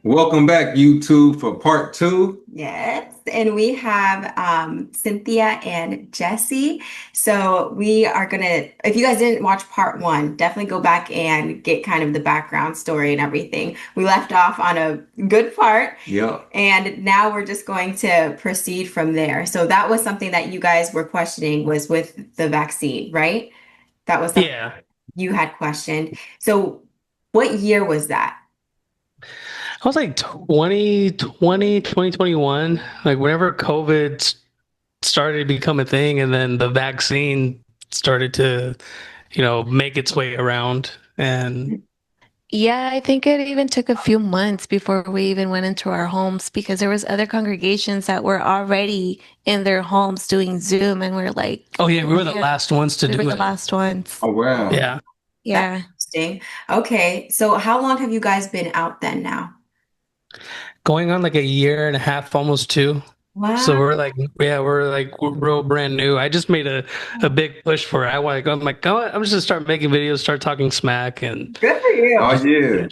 Welcome back, YouTube, for part two. Yes, and we have Cynthia and Jesse. So we are gonna, if you guys didn't watch part one, definitely go back and get kind of the background story and everything. We left off on a good part. Yep. And now we're just going to proceed from there. So that was something that you guys were questioning was with the vaccine, right? That was something Yeah. you had questioned. So what year was that? I was like 2020, 2021, like whenever started to become a thing and then the vaccine started to, make its way around. And Yeah, I think it even took a few months before we even went into our homes because there was other congregations that were already in their homes doing Zoom, and we're like, oh yeah, we were the last ones to we do were it. the last ones. Oh, wow. Yeah. Yeah. Interesting. Okay, so how long have you guys been out then now? Going on like a year and a half, almost two. So Wow. we're real brand new. I just made a big push for it. I'm like, oh, I'm just gonna start making videos, start talking smack, and Good for you. Oh, yeah.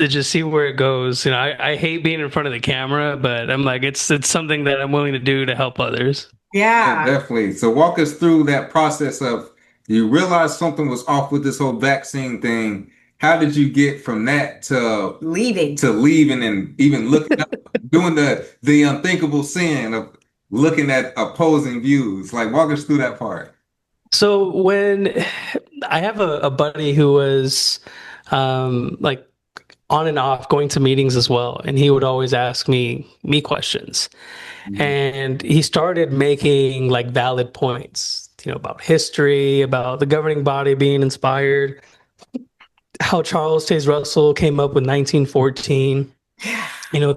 just see where it goes. I hate being in front of the camera, but I'm like, it's something that I'm willing to do to help others. Yeah, Yeah. definitely. So walk us through that process of you realized something was off with this whole vaccine thing. How did you get from that Leaving. to leaving and even looking up, doing the unthinkable sin of looking at opposing views? Like walk us through that part. So when I have a buddy who was like on and off going to meetings as well, and he would always ask me questions. And he started making like valid points, about history, about the governing body being inspired, how Charles Taze Russell came up with 1914,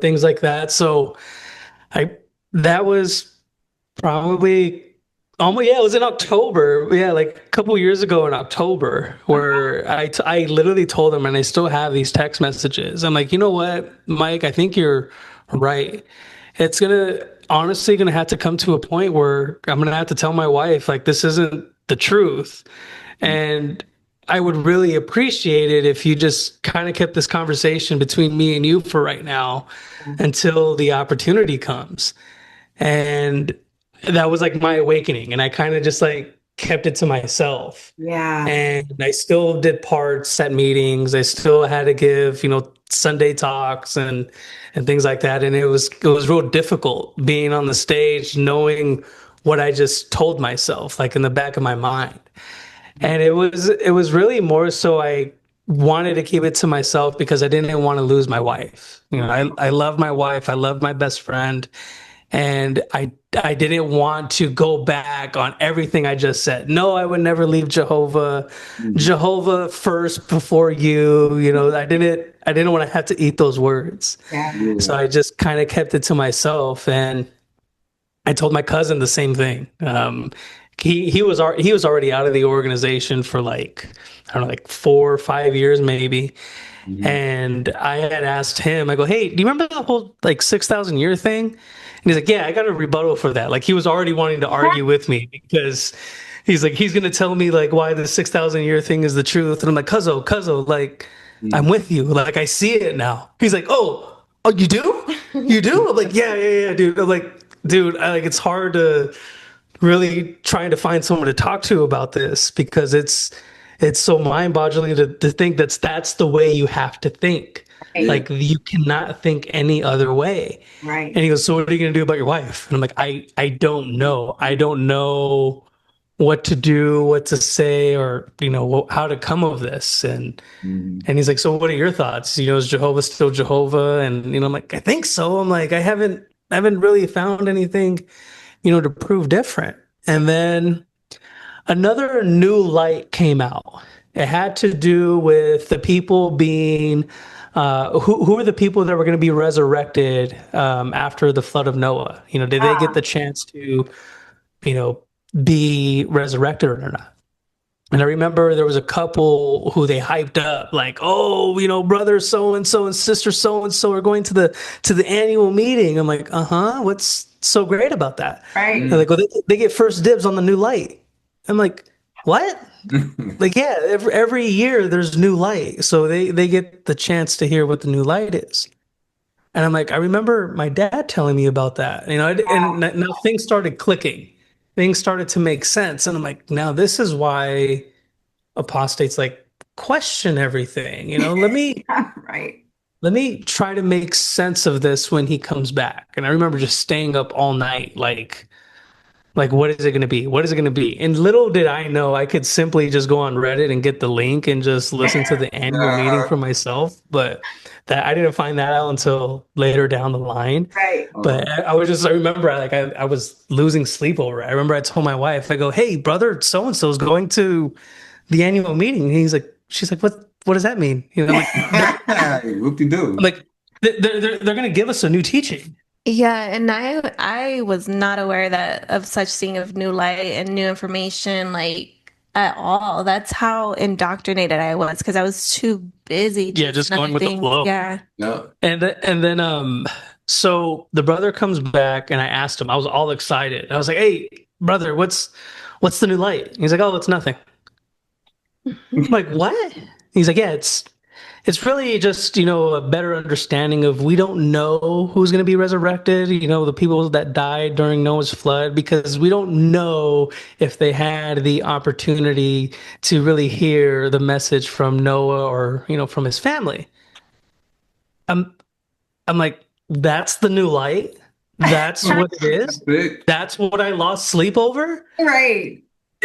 things like that. So I that was probably almost, yeah, it was in October. Yeah, like a couple years ago in October, where I literally told him, and I still have these text messages. I'm like, you know what, Mike, I think you're right. It's honestly gonna have to come to a point where I'm gonna have to tell my wife, like, this isn't the truth. And I would really appreciate it if you just kind of kept this conversation between me and you for right now until the opportunity comes. And that was like my awakening. And I kind of just like kept it to myself. Yeah. And I still did parts at meetings. I still had to give, Sunday talks and things like that. And it was real difficult being on the stage, knowing what I just told myself, like in the back of my mind. And it was really more so I wanted to keep it to myself because I didn't want to lose my wife. I love my wife. I love my best friend. And I didn't want to go back on everything I just said. No, I would never leave Jehovah. Jehovah first before you. I didn't want to have to eat those words. Yeah. So I just kind of kept it to myself, and I told my cousin the same thing. He was already out of the organization for like, I don't know, like 4 or 5 years maybe. And I had asked him, I go, hey, do you remember the whole like 6,000 year thing? And he's like, yeah, I got a rebuttal for that. Like he was already wanting to argue with me because he's like, he's going to tell me like why the 6,000 year thing is the truth. And I'm like, cuzzo, like I'm with you. Like I see it now. He's like, oh, you do? You do? I'm like, yeah, dude. I'm like, dude, it's hard to really trying to find someone to talk to about this because it's so mind-boggling to think that's the way you have to think. Right. Like you cannot think any other way. Right. And he goes, so what are you going to do about your wife? And I'm like, I don't know. I don't know what to do, what to say, or, how to come of this. And he's like, so what are your thoughts? Is Jehovah still Jehovah? And, I'm like, I think so. I'm like, I haven't really found anything, to prove different. And then another new light came out. It had to do with the people being, who are the people that were going to be resurrected after the flood of Noah? Did they get the chance to, be resurrected or not? And I remember there was a couple who they hyped up, like, oh, brother so and so and sister so and so are going to the annual meeting. I'm like, uh-huh, what's so great about that? Right. They're like, well, they get first dibs on the new light. I'm like, what? Like, yeah, every year there's new light, so they get the chance to hear what the new light is. And I'm like, I remember my dad telling me about that, and now things started clicking. Things started to make sense. And I'm like, now this is why apostates like question everything. Right. Let me try to make sense of this when he comes back. And I remember just staying up all night, like what is it going to be? What is it going to be? And little did I know I could simply just go on Reddit and get the link and just listen to the annual meeting for myself. But that I didn't find that out until later down the line. Right. But I remember I was losing sleep over it. I remember I told my wife, I go, hey, brother, so and so is going to the annual meeting. And she's like, what does that mean? Whoop-de-doo. Like they're going to give us a new teaching. Yeah, and I was not aware that of such thing of new light and new information like at all. That's how indoctrinated I was because I was too busy. Yeah, just going with the Nothing. flow. Yeah. No. And then so the brother comes back and I asked him, I was all excited. I was like, hey, brother, what's the new light? He's like, oh, it's nothing. I'm like, what? He's like, yeah, it's really just, a better understanding of we don't know who's going to be resurrected, the people that died during Noah's flood, because we don't know if they had the opportunity to really hear the message from Noah or, from his family. I'm like, that's the new light. That's what it is. That's what I lost sleep over. Right.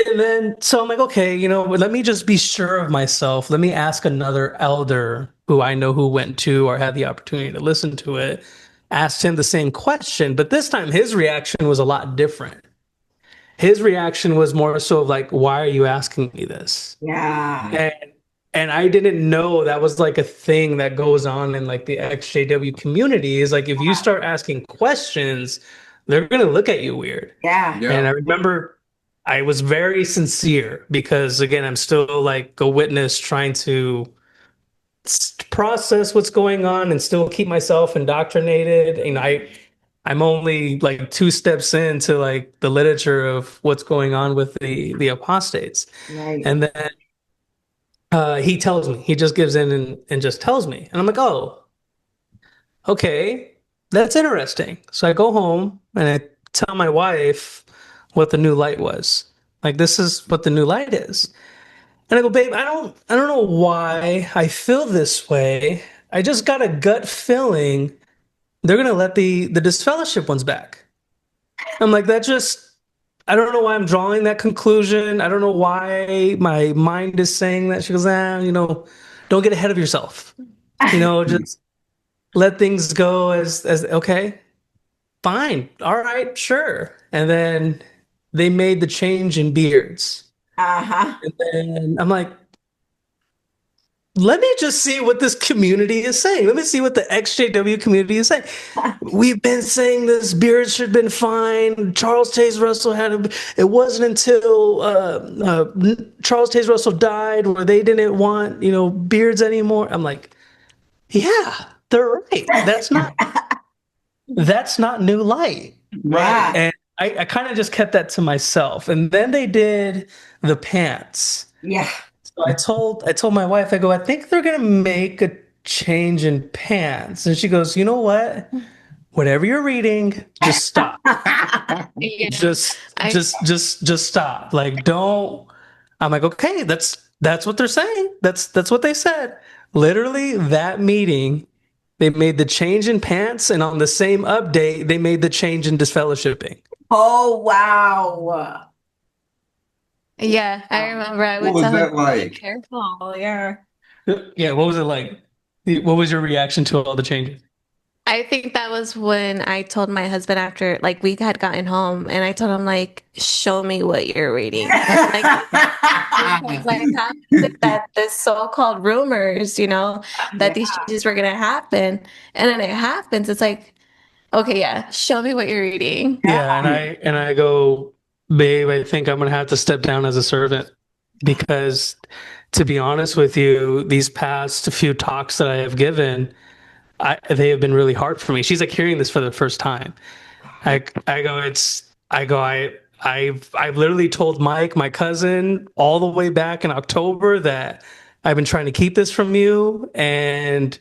And then, so I'm like, okay, let me just be sure of myself. Let me ask another elder who I know who went to or had the opportunity to listen to it. Asked him the same question, but this time his reaction was a lot different. His reaction was more so of like, why are you asking me this? Yeah. And I didn't know that was like a thing that goes on in like the XJW community is like, if you start asking questions, they're going to look at you weird. Yeah. And I remember I was very sincere because again, I'm still like a witness trying to process what's going on and still keep myself indoctrinated. And I'm only like 2 steps into like the literature of what's going on with the apostates. Right. And then he tells me, he just gives in and just tells me. And I'm like, oh, okay, that's interesting. So I go home and I tell my wife what the new light was. Like, this is what the new light is. And I go, babe, I don't know why I feel this way. I just got a gut feeling they're gonna let the disfellowship ones back. I'm like, I don't know why I'm drawing that conclusion. I don't know why my mind is saying that. She goes, don't get ahead of yourself. Just let things go as okay, fine, all right, sure. And then they made the change in beards. Uh-huh. And then I'm like, let me just see what this community is saying. Let me see what the XJW community is saying. We've been saying this beard should have been fine. Charles Taze Russell it wasn't until Charles Taze Russell died where they didn't want, beards anymore. I'm like, yeah, they're right. That's not new light. Right. And I kind of just kept that to myself. And then they did the pants. Yeah. So I told my wife, I go, I think they're gonna make a change in pants. And she goes, you know what? Whatever you're reading, just stop. Yeah. Just stop. Like, don't. I'm like, okay, that's what they're saying. That's what they said. Literally, that meeting, they made the change in pants, and on the same update, they made the change in disfellowshipping. Oh, wow. Yeah, I remember I would What was tell that him, be like? careful. Yeah. Yeah, what was it like? What was your reaction to all the changes? I think that was when I told my husband after, like, we had gotten home, and I told him, like, show me what you're reading. Like, because, like, how is it that this so-called rumors, that these changes were gonna happen, and then it happens. It's like, okay, yeah, show me what you're reading. Yeah, and I go, babe, I think I'm gonna have to step down as a servant. because to be honest with you, these past few talks that I have given, they have been really hard for me. She's like hearing this for the first time. I've literally told Mike, my cousin, all the way back in October that I've been trying to keep this from you, and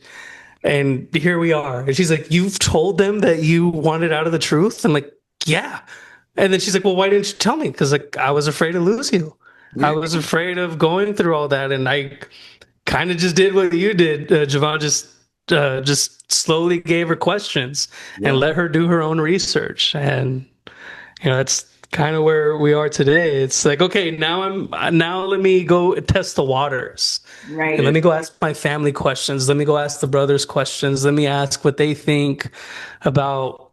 here we are. And she's like, you've told them that you wanted out of the truth? I'm like, yeah. And then she's like, well, why didn't you tell me? Because like I was afraid to lose you. I was afraid of going through all that, and I kind of just did what you did, Javon. Just slowly gave her questions and let her do her own research, and that's kind of where we are today. It's like, okay, now let me go test the waters. Right. And let me go ask my family questions. Let me go ask the brothers questions. Let me ask what they think about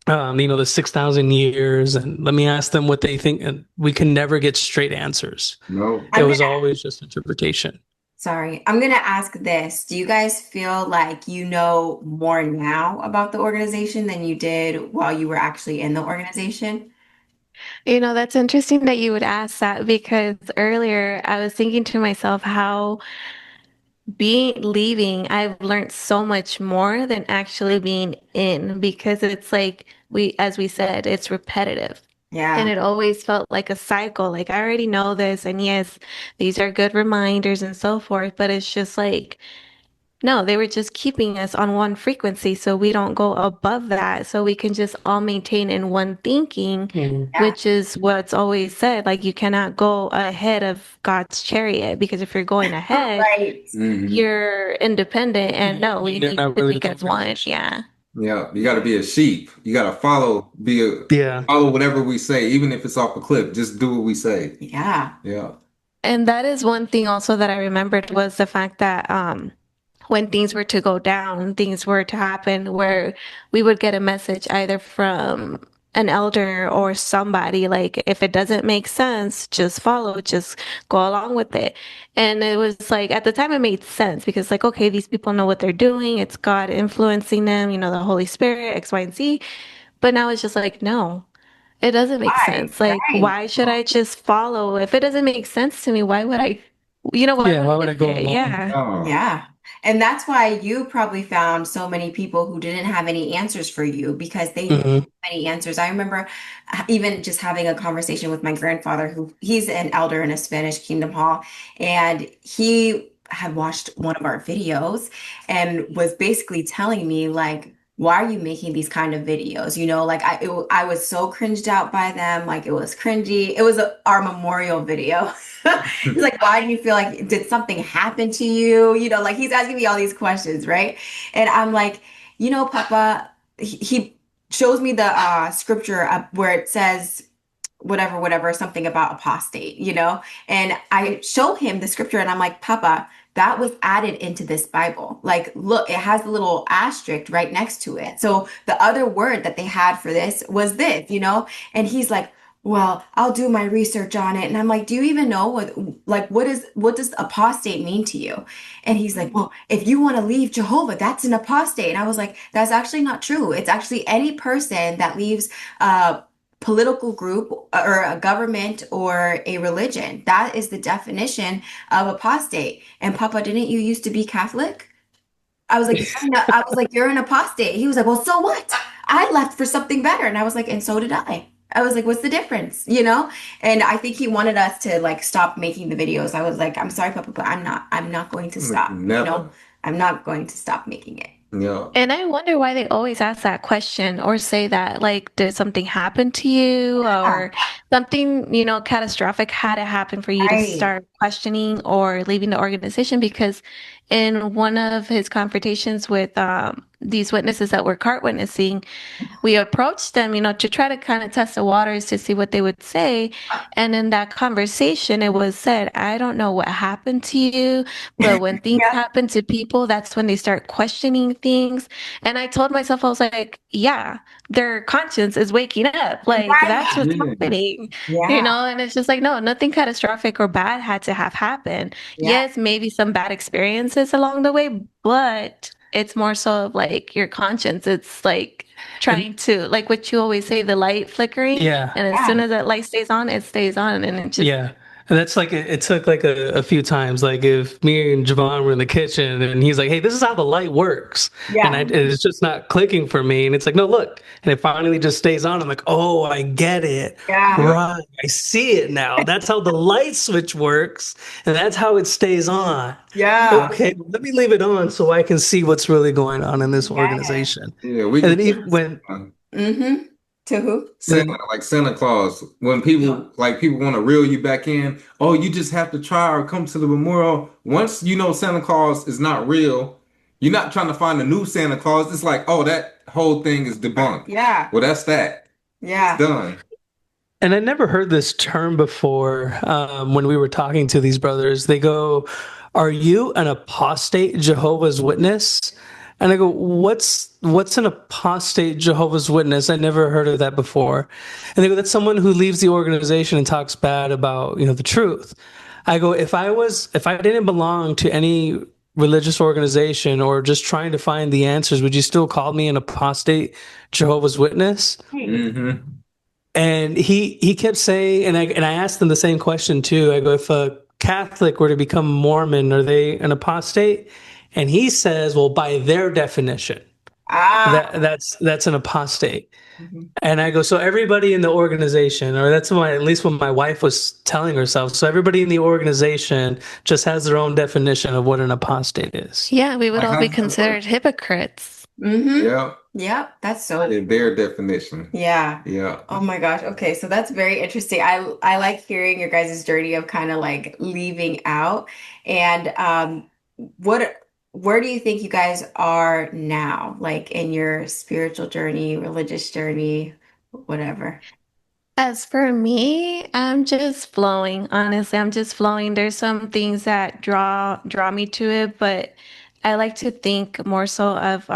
the 6,000 years, and let me ask them what they think. And we can never get straight answers. No. It was always just interpretation. Sorry, I'm gonna ask this. Do you guys feel like you know more now about the organization than you did while you were actually in the organization? That's interesting that you would ask that because earlier I was thinking to myself how leaving, I've learned so much more than actually being in because it's like as we said, it's repetitive. And Yeah. it always felt like a cycle. Like I already know this, and yes, these are good reminders and so forth, but it's just like no, they were just keeping us on one frequency so we don't go above that. So we can just all maintain in one thinking, Mhm. Yeah. which is what's always said. Like you cannot go ahead of God's chariot because if you're going ahead, Right. you're independent. And no, we You're need not to really think as one. Yeah. Yeah, you got to be a sheep. You got to follow, Yeah. follow whatever we say, even if it's off a cliff. Just do what we say. Yeah. Yeah. And that is one thing also that I remembered was the fact that when things were to go down, things were to happen where we would get a message either from an elder or somebody like if it doesn't make sense, just follow, just go along with it. And it was like at the time it made sense because like okay, these people know what they're doing. It's God influencing them, the Holy Spirit, X, Y, and Z. But now it's just like no. It doesn't make Right. sense. Like, Right. why should I just follow? If it doesn't make sense to me, why would why Yeah. would Why I would I do go it? along? Yeah. Oh, Yeah. And that's why you probably found so many people who didn't have any answers for you because they didn't Hmm. have any answers. I remember even just having a conversation with my grandfather, who he's an elder in a Spanish Kingdom Hall, and he had watched one of our videos and was basically telling me like, why are you making these kind of videos? Like I was so cringed out by them. Like it was cringy. It was our memorial video. He's like, why do you feel like did something happen to you? Like he's asking me all these questions, right? And I'm like, Papa, he shows me the scripture where it says whatever, something about apostate, and I show him the scripture and I'm like, Papa, that was added into this Bible. Like, look, it has a little asterisk right next to it. So the other word that they had for this was this, and he's like, well, I'll do my research on it. And I'm like, do you even know what does apostate mean to you? And he's like, well, if you want to leave Jehovah, that's an apostate. And I was like, that's actually not true. It's actually any person that leaves political group or a government or a religion. That is the definition of apostate. And Papa, didn't you used to be Catholic? I was like, you're an apostate. He was like, well, so what? I left for something better. And I was like, and so did I. I was like, what's the difference? And I think he wanted us to like stop making the videos. I was like, I'm sorry, Papa, but I'm not going to stop. never. I'm not going to stop making it. Yeah. And I wonder why they always ask that question or say that, like, did something happen to you or something, catastrophic had to happen for you to Right. start questioning or leaving the organization? Because in one of his confrontations with these witnesses that were cart witnessing, we approached them, to try to kind of test the waters to see what they would say. And in that conversation, it was said, I don't know what happened to you, but when things Yeah. happen to people, that's when they start questioning things. And I told myself, I was like, yeah, their conscience is waking up. Like, Right. that's what's Yeah. happening, Yeah. and it's just like, no, nothing catastrophic or bad had to have happened. Yeah. Yes, maybe some bad experiences along the way, but it's more so of like your conscience. It's like, trying to like what you always say, the light flickering, Yeah. and as soon as that light stays on, it stays on, and it just Yeah. And that's like it took like a few times. Like if me and Javon were in the kitchen and he's like, "Hey, this is how the light works," and Yeah. it's just not clicking for me. And it's like, "No, look," and it finally just stays on. I'm like, "Oh, I get it. Yeah. Yeah. Right, I see it now. That's how the light switch works, and that's how it stays on. Yeah. Okay, let me leave it on so I can see what's really going on in this Yeah. organization." Yeah, we And can then even when Mm-hmm. To who? Santa, like Santa Claus, when people want to reel you back in, oh, you just have to try or come to the memorial. Once you know Santa Claus is not real, you're not trying to find a new Santa Claus. It's like, oh, that whole thing is debunked. Yeah. Well, that's that. Yeah. It's done. And I never heard this term before when we were talking to these brothers. They go, "Are you an apostate Jehovah's Witness?" And I go, "What's an apostate Jehovah's Witness? I never heard of that before." And they go, "That's someone who leaves the organization and talks bad about, the truth." I go, if I didn't belong to any religious organization or just trying to find the answers, would you still call me an apostate Jehovah's Witness?" Mm-hmm. And he kept saying, and I asked him the same question too. I go, if a Catholic were to become Mormon, are they an apostate? And he says, well, by their definition, Ah. that's an apostate. Mhm. And I go, so everybody in the organization, or that's at least what my wife was telling herself. So everybody in the organization just has their own definition of what an apostate is. Yeah, we would Like, all how be does that work? considered hypocrites. Mm-hmm. Yeah, Yep. That's so. their definition. Yeah. Yeah. Oh my gosh. Okay, so that's very interesting. I like hearing your guys' journey of kind of like leaving out. And what where do you think you guys are now, like in your spiritual journey, religious journey, whatever? As for me, I'm just flowing. Honestly, I'm just flowing. There's some things that draw me to it, but I like to think more so of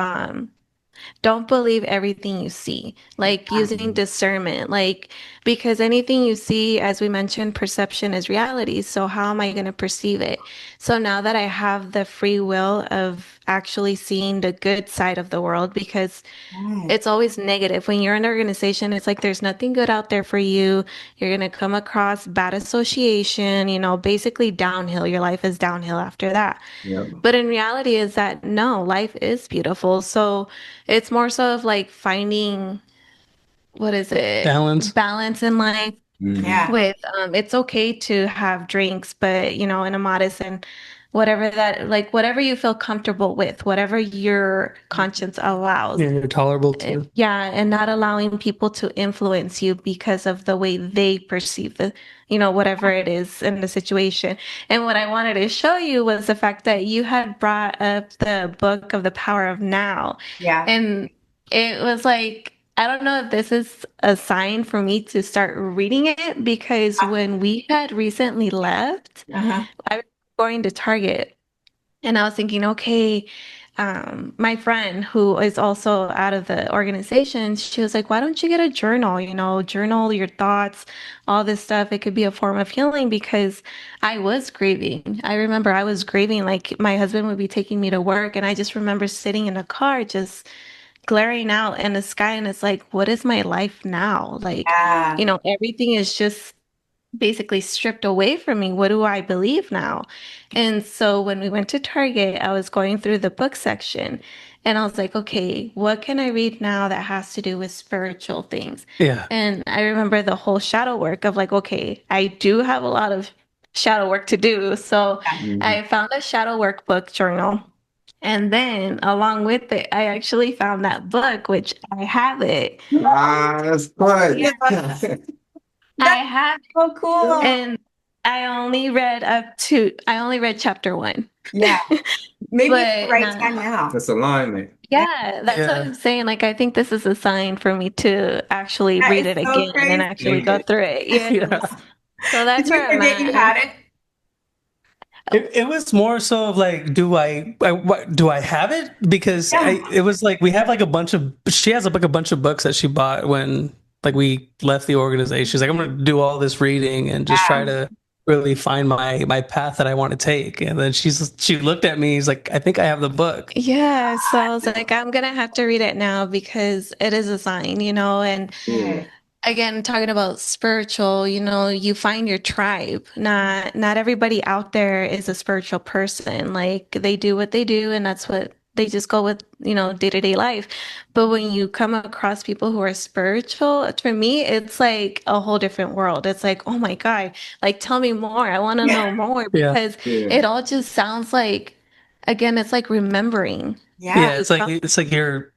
don't believe everything you see, like using discernment, like because anything you see, as we mentioned, perception is reality. So how am I going to perceive it? So now that I have the free will of actually seeing the good side of the world, because Right. it's always negative when you're in an organization, it's like there's nothing good out there for you. You're going to come across bad association, basically downhill. Your life is downhill after that. Yeah. But in reality is that no, life is beautiful. So it's more so of like finding, what is it? Balance. Balance in life Mhm. Yeah. with it's okay to have drinks, but in a modest and whatever you feel comfortable with, whatever your conscience allows. Yeah, you're tolerable too. Yeah, and not allowing people to influence you because of the way they perceive whatever it is in the situation. And what I wanted to show you was the fact that you had brought up the book of the power of now. Yeah. And it was like, I don't know if this is a sign for me to start reading it, because when we had recently left, Uh-huh. I was going to Target and I was thinking, okay, my friend who is also out of the organization, she was like, why don't you get a journal, journal your thoughts, all this stuff. It could be a form of healing, because I was grieving. I remember I was grieving, like my husband would be taking me to work. And I just remember sitting in the car, just glaring out in the sky. And it's like, what is my life now? Like, Yeah. everything is just basically stripped away from me. What do I believe now? And so when we went to Target, I was going through the book section and I was like, okay, what can I read now that has to do with spiritual things? Yeah. And I remember the whole shadow work of like, okay, I do have a lot of shadow work to do. So Mhm. I found a shadow work book journal. And then along with it, I actually found that book, which I have it. Ah, that's fun. Yeah. I have So cool. and I only read chapter 1. Yeah. Maybe it's the But right no. time now. That's alignment. Yeah, that's what Yeah. I'm saying. Like, I think this is a sign for me to actually That read is it so again crazy. and actually go through it. Yes. Yeah. So that's Did you where I'm forget you at. had it? It was more so of like, do I have it? Because Yeah. it was like we have like she has like a bunch of books that she bought when like we left the organization. She's like, I'm going to do all this reading and just try to really find my path that I want to take. And then she looked at me. He's like, I think I have the book. Yeah, so I was like, I'm gonna have to read it now because it is a sign, and Yeah. again, talking about spiritual, you find your tribe. Not everybody out there is a spiritual person. Like they do what they do, and that's what they just go with, day-to-day life. But when you come across people who are spiritual, for me, it's like a whole different world. It's like, oh my God, like tell me more. I want to know more Yeah. because Yeah. it all just sounds like, again, it's like remembering. Yeah, it's like your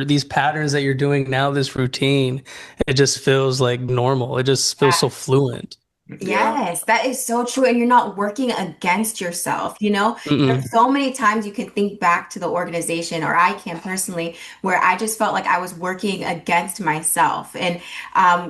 these patterns that you're doing now, this routine, it just feels like normal. It just feels so fluent. Yeah. Yes, that is so true. And you're not working against yourself. Mm-mm. There's so many times you can think back to the organization, or I can personally, where I just felt like I was working against myself. And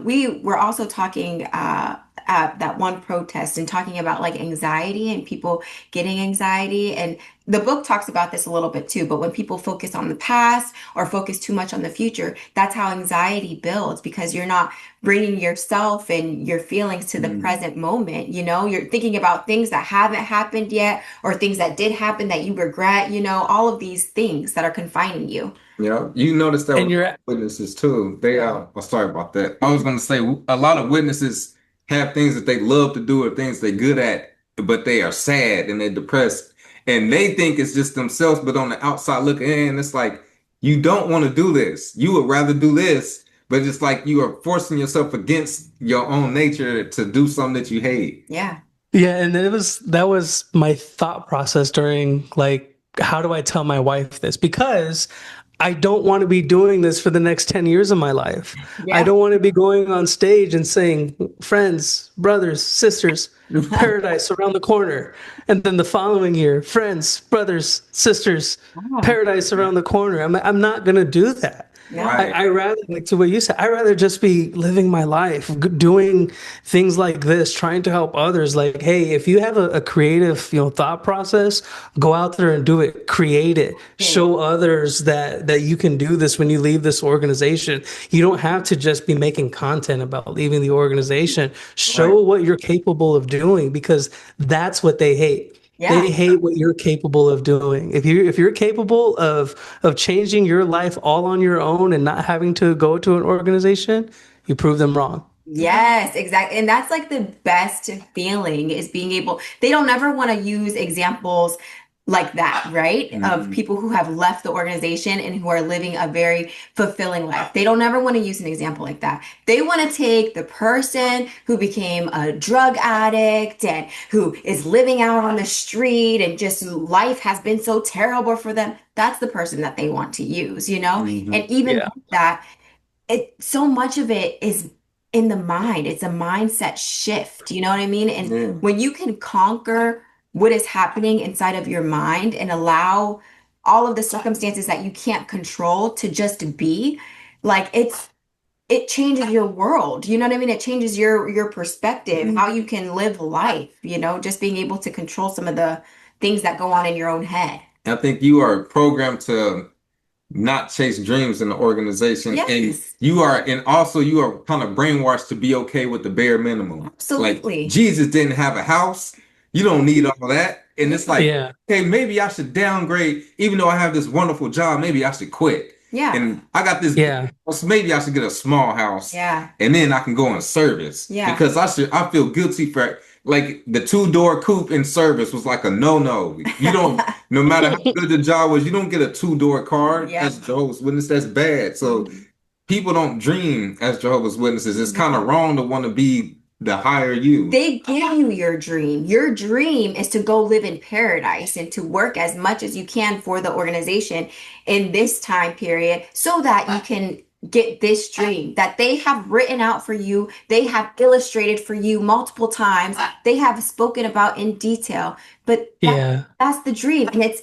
we were also talking at that one protest and talking about like anxiety and people getting anxiety. And the book talks about this a little bit too. But when people focus on the past or focus too much on the future, that's how anxiety builds because you're not bringing yourself and your feelings to the present moment. You're thinking about things that haven't happened yet or things that did happen that you regret, all of these things that are confining you. Yeah, you notice that And with you're witnesses too. They oh, sorry about that. I was going to say a lot of witnesses have things that they love to do or things they're good at, but they are sad and they're depressed, and they think it's just themselves. But on the outside looking in, it's like you don't want to do this. You would rather do this, but it's like you are forcing yourself against your own nature to do something that you hate. Yeah. Yeah, and that was my thought process during like how do I tell my wife this? Because I don't want to be doing this for the next 10 years of my life. I Yeah. don't want to be going on stage and saying, friends, brothers, sisters, paradise around the corner. And then the following year, friends, brothers, sisters, paradise around the corner. I'm not going to do that. No. Right. I rather, like to what you said, I rather just be living my life, doing things like this, trying to help others. Like, hey, if you have a creative, thought process, go out there and do it, create it, show others that you can do this when you leave this organization. You don't have to just be making content about leaving the organization. Show Right. what you're capable of doing because that's what they hate. Yeah. They hate what you're capable of doing. If you're capable of changing your life all on your own and not having to go to an organization, you prove them wrong. Yes, exactly. And that's like the best feeling is being able, they don't ever want to use examples like that, right? Of people who have left the organization and who are living a very fulfilling life. They don't ever want to use an example like that. They want to take the person who became a drug addict and who is living out on the street and just life has been so terrible for them. That's the person that they want to use, And even Yeah. with that, so much of it is in the mind. It's a mindset shift. You know what I mean? And Yeah. when you can conquer what is happening inside of your mind and allow all of the circumstances that you can't control to just be, like it changes your world. You know what I mean? It changes your perspective, how you can live life, just being able to control some of the things that go on in your own head. I think you are programmed to not chase dreams in the organization, and Yes. you are kind of brainwashed to be okay with the bare minimum. Absolutely. Like Jesus didn't have a house. You don't need all that. And it's like, Yeah. okay, maybe I should downgrade, even though I have this wonderful job, maybe I should quit. Yeah. And I got this, Yeah. maybe I should get a small house. Yeah. And then I can go in service. Yeah. Because I feel guilty for like the 2-door coupe in service was like a no. You don't, no matter how good the job was, you don't get a 2-door car Yeah. as Jehovah's Witness. That's bad. So people don't dream as Jehovah's Witnesses. It's kind of wrong to want to be the higher you. They give you your dream. Your dream is to go live in paradise and to work as much as you can for the organization in this time period so that you can get this dream that they have written out for you. They have illustrated for you multiple times. They have spoken about in detail. But Yeah. that's the dream. And it's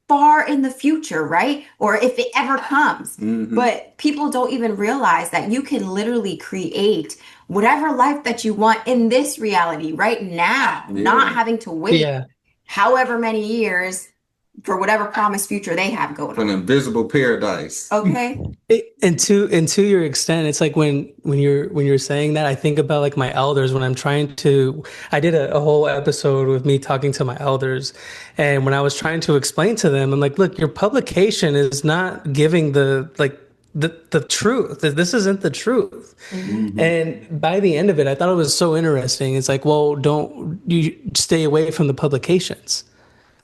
far in the future, right? Or if it ever comes. But people don't even realize that you can literally create whatever life that you want in this reality right now, not having to wait Yeah. however many years for whatever promised future they have going An on. invisible paradise. Okay. And to your extent, it's like when you're saying that, I think about like my elders when I'm trying to. I did a whole episode with me talking to my elders, and when I was trying to explain to them, I'm like, look, your publication is not giving the like the truth. This isn't the truth. Mhm. And by the end of it, I thought it was so interesting. It's like, well, don't you stay away from the publications?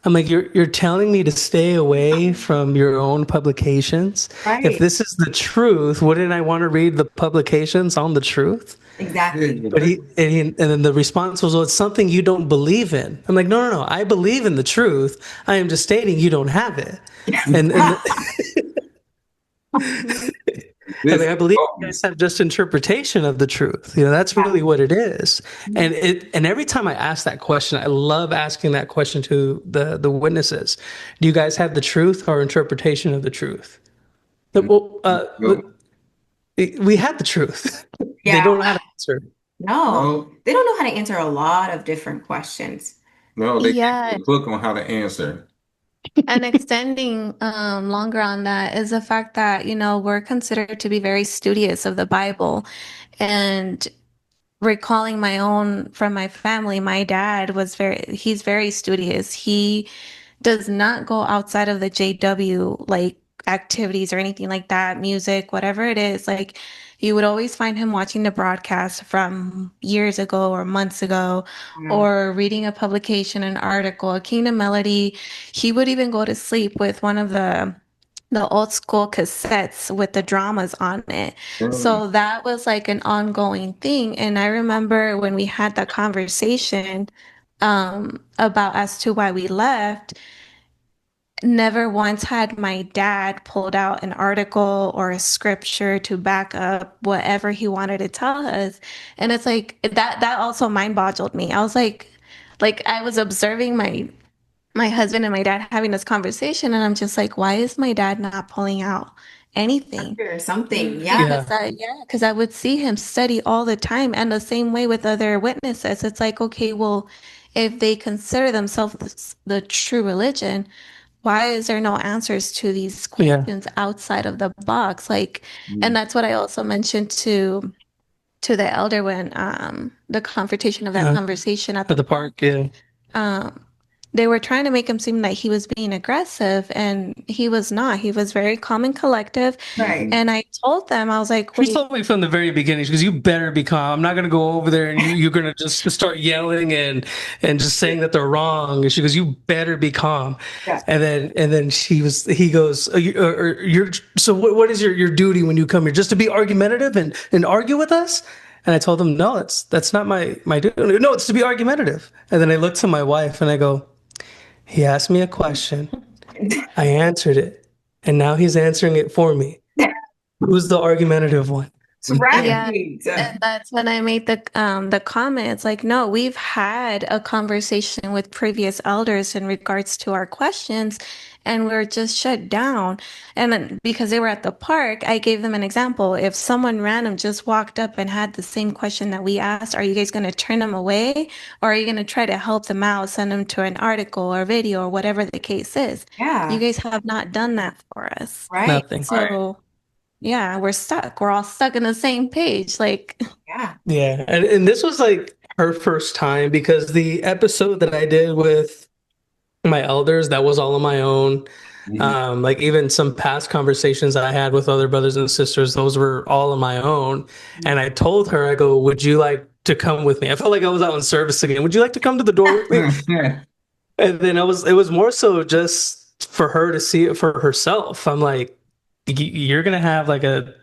I'm like, you're telling me to stay away from your own publications? If Right. this is the truth, wouldn't I want to read the publications on the truth? Exactly. But and then the response was, well, it's something you don't believe in. I'm like, no, no, no. I believe in the truth. I am just stating you don't have it. And I This, mean, I believe oh, you guys have just interpretation of the truth. You know, that's really what it is. And every time I ask that question, I love asking that question to the witnesses. Do you guys have the truth or interpretation of the truth? Well, no, we have the truth. They Yeah. don't know how to answer. No, no, they don't know how to answer a lot of different questions. no, they gave Yeah, you a book on how to answer. and extending longer on that is the fact that, we're considered to be very studious of the Bible. And recalling my own from my family, my dad he's very studious. He does not go outside of the JW like activities or anything like that, music, whatever it is. Like you would always find him watching the broadcast from years ago or months ago, Yeah. or reading a publication, an article, a Kingdom Melody. He would even go to sleep with one of the old school cassettes with the dramas on it. So that was like an ongoing thing. And I remember when we had that conversation about as to why we left, never once had my dad pulled out an article or a scripture to back up whatever he wanted to tell us. And it's like that also mind boggled me. I was like I was observing my husband and my dad having this conversation, and I'm just like, why is my dad not pulling out anything? Or something. Yeah. Yeah. Because I would see him study all the time, and the same way with other witnesses. It's like, okay, well, if they consider themselves the true religion, why is there no answers to these Yeah. questions outside of the box? Like, and that's what I also mentioned to the elder when the confrontation of that Yeah. conversation at At the park, yeah. um, they were trying to make him seem like he was being aggressive, and he was not. He was very calm and collective. Right. And I told them, I was like, She told me from the very beginning, she goes, you better be calm. I'm not going to go over there and you're going to just start yelling and just saying that they're wrong. And she goes, you better be calm. Yeah. And then he goes, so what is your duty when you come here? Just to be argumentative and argue with us? And I told him, no, that's not my duty. No, it's to be argumentative. And then I looked to my wife and I go, he asked me a question. I answered it. And now he's answering it for me. Who's the argumentative one? Right. And that's when I made the comment. It's like, no, we've had a conversation with previous elders in regards to our questions, and we're just shut down. And then because they were at the park, I gave them an example. If someone random just walked up and had the same question that we asked, are you guys going to turn them away, or are you going to try to help them out, send them to an article or video or whatever the case is? Yeah. You guys have not done that for us. Right. Nothing. So yeah, we're stuck. We're all stuck in the same page. Like, Yeah. Yeah. And this was like her first time, because the episode that I did with my elders, that was all on my own. Like even some past conversations I had with other brothers and sisters, those were all on my own. And I told her, I go, would you like to come with me? I felt like I was out in service again. Would you like to come to the door with me? And then it was more so just for her to see it for herself. I'm like, you're going to have like a,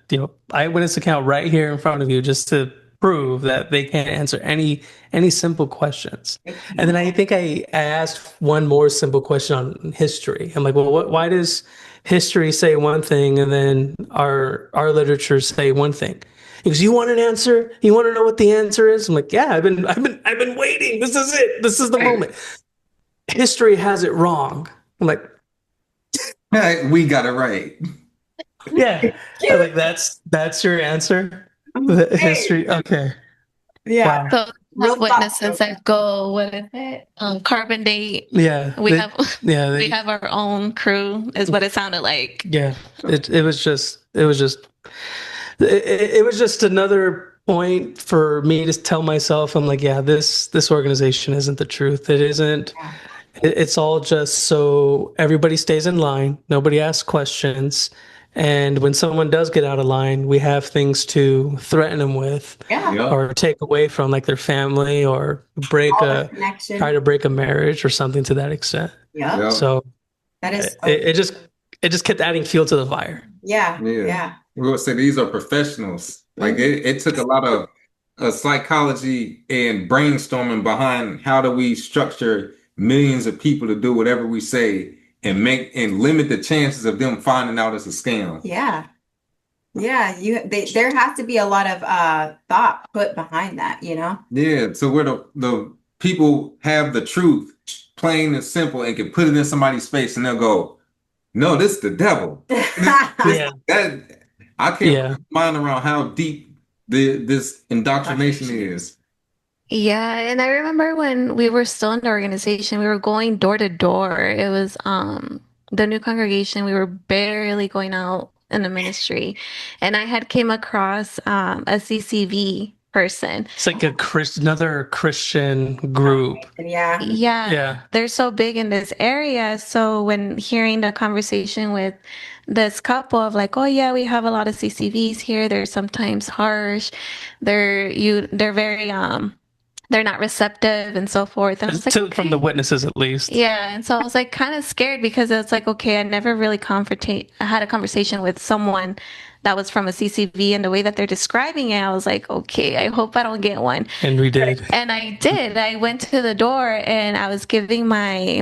eyewitness account right here in front of you, just to prove that they can't answer any simple questions. And then I think I asked one more simple question on history. I'm like, well, why does history say one thing and then our literature say one thing? Because you want an answer, you want to know what the answer is. I'm like, yeah, I've been waiting. This is it. This is the moment. History has it wrong. I'm like, we got it right. yeah. I'm like, that's your answer. The history. Okay. Yeah. Wow. so Real witnesses thought. that go, what is it? Carbon date. Yeah. We They- have yeah. we They, have our own crew, is what it sounded like. yeah. It was just another point for me to tell myself, I'm like, yeah, this organization isn't the truth. It isn't. Yeah. It's all just so everybody stays in line, nobody asks questions, And when someone does get out of line, we have things to threaten them with Yeah. Yep. or take away from, like their family, or All the connection. try to break a marriage or something to that extent. Yep. Yep. So That is so it just kept adding fuel to the fire. yeah. Yeah. Yeah. We will say these are professionals. Like it took a lot of psychology and brainstorming behind how do we structure millions of people to do whatever we say and make and limit the chances of them finding out it's a scam. Yeah. Yeah. There has to be a lot of thought put behind that, you know? Yeah, so where the people have the truth, plain and simple, and can put it in somebody's face, and they'll go, "No, this is the devil." Yeah. That I can't Yeah. wrap my mind around how deep this indoctrination is. Yeah, and I remember when we were still in the organization, we were going door to door. It was the new congregation. We were barely going out in the ministry, and I had came across a CCV person. It's like another Christian group. Yeah. Yeah. They're so big in this area. So when hearing the conversation with this couple of like, oh yeah, we have a lot of CCVs here. They're sometimes harsh. They're very they're not receptive and so forth. And I was like, From the witnesses, at least. yeah. And so I was like kind of scared because it's like, okay, I never really I had a conversation with someone that was from a CCV, and the way that they're describing it, I was like, okay, I hope I don't get one. And we did. And I did. I went to the door and I was giving my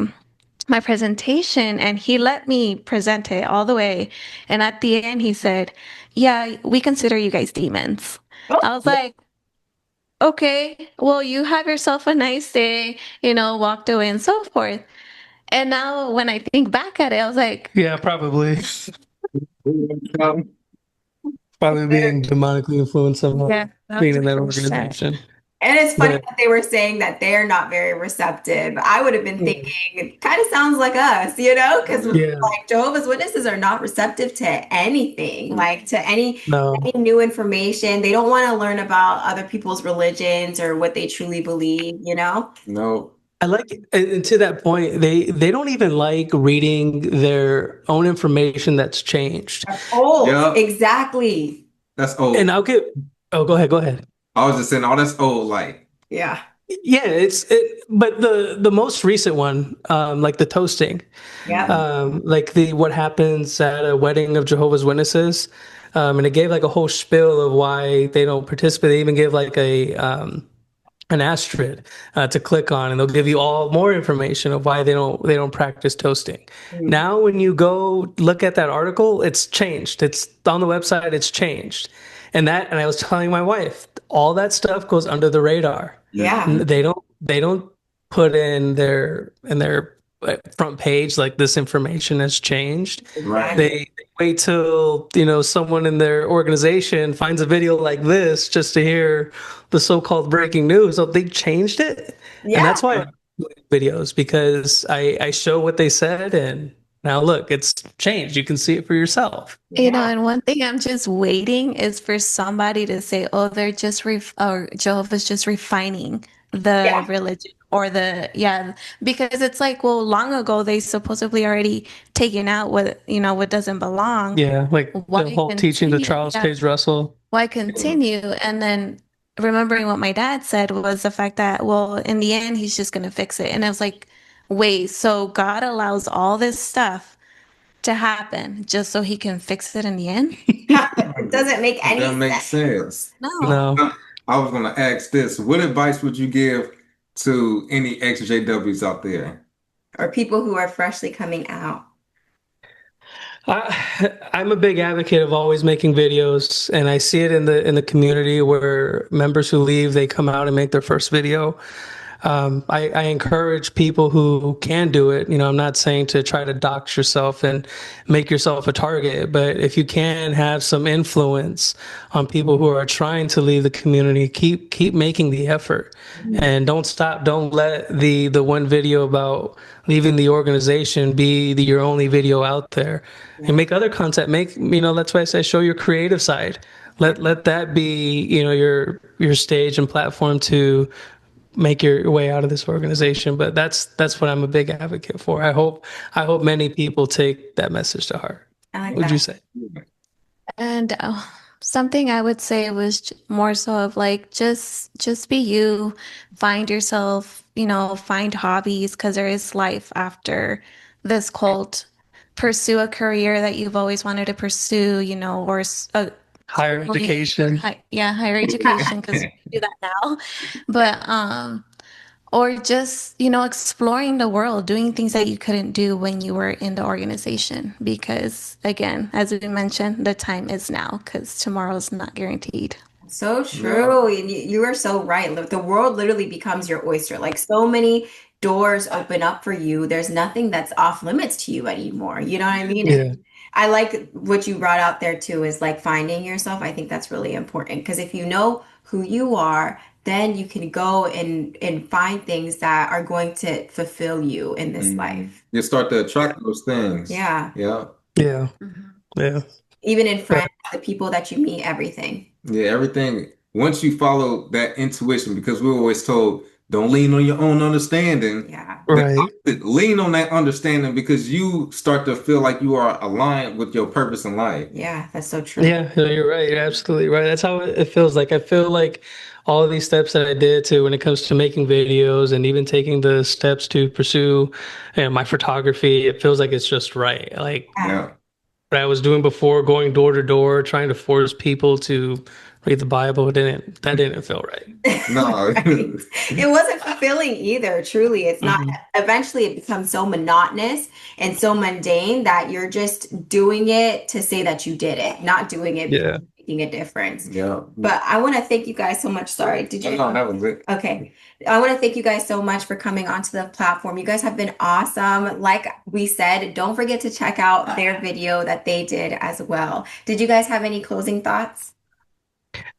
presentation, and he let me present it all the way. And at the end, he said, yeah, we consider you guys demons. Oh. I was like, okay, well, you have yourself a nice day, walked away and so forth. And now when I think back at it, I was like, Yeah, probably. Probably being demonically influenced somehow. yeah, Being in that 100%. organization. And it's funny But- that they were saying that they're not very receptive. I would have been thinking it kind of sounds like us, you know, because Yeah. like Jehovah's Witnesses are not receptive to anything, like to any No. new information. They don't want to learn about other people's religions or what they truly believe, you know? No. I like it. And to that point, they don't even like reading their own information that's changed. Oh, Yeah. exactly. That's old. And go ahead. I was just saying, oh, that's old. Like, Yeah. Yeah, but the most recent one, like the toasting, Yeah. like what happens at a wedding of Jehovah's Witnesses, and it gave like a whole spiel of why they don't participate. They even gave like an asterisk to click on, and they'll give you all more information of why they don't practice toasting. Now, when you go look at that article, it's changed. It's on the website. It's changed, and I was telling my wife, all that stuff goes under the radar. Yeah. They don't put in their front page like this information has changed. right. They wait till someone in their organization finds a video like this just to hear the so-called breaking news. So they changed it, Yeah. and that's why I do videos, because I show what they said, and now look, it's changed. You can see it for yourself. And one thing I'm just waiting is for somebody to say, oh, they're just or Jehovah's just refining the religion or because it's like, well, long ago they supposedly already taken out what doesn't belong. Yeah, like Why the whole teaching to continue? Charles Yeah. Taze Russell. Why continue? And then remembering what my dad said was the fact that, well, in the end, he's just going to fix it. And I was like, wait, so God allows all this stuff to happen just so he can fix it in the end? It doesn't make any That makes sense. sense. No. I was going to ask this. What advice would you give to any ex-JWs out there? Or people who are freshly coming out. I'm a big advocate of always making videos, and I see it in the community where members who leave, they come out and make their first video. I encourage people who can do it. I'm not saying to try to dox yourself and make yourself a target, but if you can have some influence on people who are trying to leave the community, keep making the effort, and don't stop. Don't let the one video about leaving the organization be your only video out there. And make other content. That's why I say show your creative side. Let that be your stage and platform to make your way out of this organization. But that's what I'm a big advocate for. I hope many people take that message to heart. I like What would you that. say? And something I would say was more so of like just be you, find yourself, find hobbies because there is life after this cult. Pursue a career that you've always wanted to pursue, or Higher education. yeah, higher education because you do that now. But or just, exploring the world, doing things that you couldn't do when you were in the organization. Because again, as we mentioned, the time is now because tomorrow's not guaranteed. So true. And you are so right. The world literally becomes your oyster. Like so many doors open up for you. There's nothing that's off limits to you anymore. You know what I mean? Yeah. I like what you brought out there too, is like finding yourself. I think that's really important because if you know who you are, then you can go and find things that are going to fulfill you in this life. You start to attract those things. Yeah. Yeah. Yeah. Mhm. Yeah. Even in friends, the people that you meet, everything. Yeah, everything. Once you follow that intuition, because we're always told, don't lean on your own understanding. Yeah. The Right. opposite, lean on that understanding because you start to feel like you are aligned with your purpose in life. Yeah, that's so true. Yeah, no, you're right. You're absolutely right. That's how it feels like. I feel like all of these steps that I did to when it comes to making videos and even taking the steps to pursue my photography, it feels like it's just right. Like Yeah. what I was doing before, going door to door, trying to force people to read the Bible, that didn't feel right. No. Right. It wasn't fulfilling either, truly. It's not. Mhm. Eventually, it becomes so monotonous and so mundane that you're just doing it to say that you did it, not doing it because Yeah. you're making a difference. Yeah. But I want to thank you guys so much. Sorry, did you? No, that was it. Okay. I want to thank you guys so much for coming onto the platform. You guys have been awesome. Like we said, don't forget to check out their video that they did as well. Did you guys have any closing thoughts?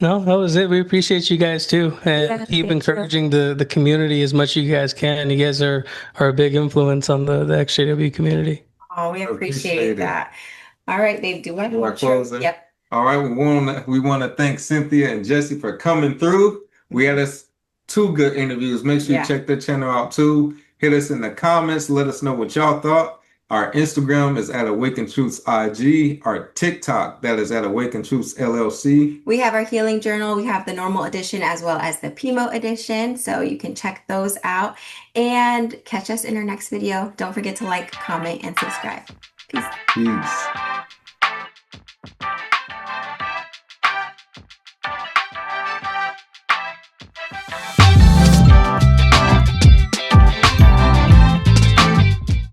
No, that was it. We appreciate you guys too, and Yeah, keep thank you. encouraging the community as much as you guys can. You guys are a big influence on the XJW community. Oh, we Appreciate appreciate it. that. All right, babe, do I You are want your- closing? Yep. All right, we want to thank Cynthia and Jesse for coming through. We had us two good interviews. Make sure you Yeah. check their channel out too. Hit us in the comments. Let us know what y'all thought. Our Instagram is at Awaken Truths IG. Our TikTok, that is at Awaken Truths LLC. We have our healing journal. We have the normal edition as well as the Pimo edition. So you can check those out and catch us in our next video. Don't forget to like, comment, and subscribe. Peace. Peace.